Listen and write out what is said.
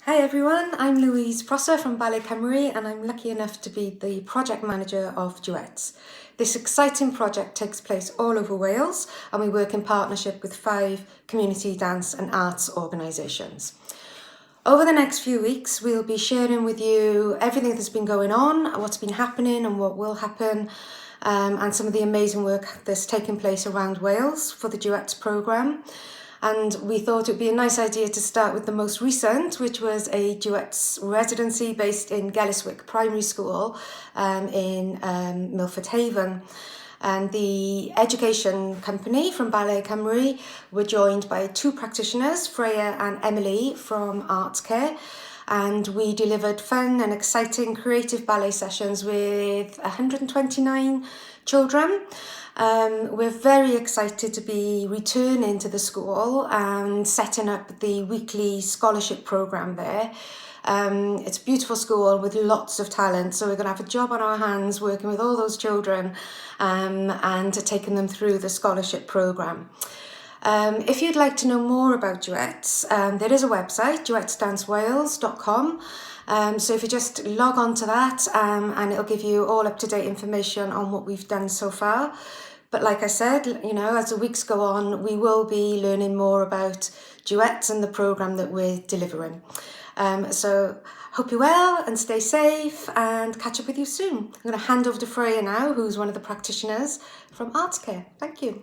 Hi everyone, I'm Louise from Ballet Cymru and I'm lucky enough to be the project manager of Duets. This exciting project takes place all over Wales and we work in partnership with 5 community dance and arts organisations. Over the next few weeks we'll be sharing with you everything that's been going on, what's been happening and what will happen, and some of the amazing work that's taking place around Wales for the Duets programme. And we thought it would be a nice idea to start with the most recent, which was a Duets Residency based in Gelliswick Primary School in Milford Haven. And the education company from Ballet Cymru were joined by 2 practitioners, Freya and Emily from Arts Care. And we delivered fun and exciting creative ballet sessions with 129 children. We're very excited to be returning to the school and setting up the weekly scholarship programme there. It's a beautiful school with lots of talent, so we're going to have a job on our hands working with all those children and taking them through the scholarship programme. If you'd like to know more about Duets, there is a website, duetsdancewales.com. So if you just log on to that and it'll give you all up-to-date information on what we've done so far. But like I said, you know, as the weeks go on, we will be learning more about Duets and the programme that we're delivering. So hope you're well and stay safe and catch up with you soon. I'm going to hand over to Freya now, who's one of the practitioners from Arts Care. Thank you.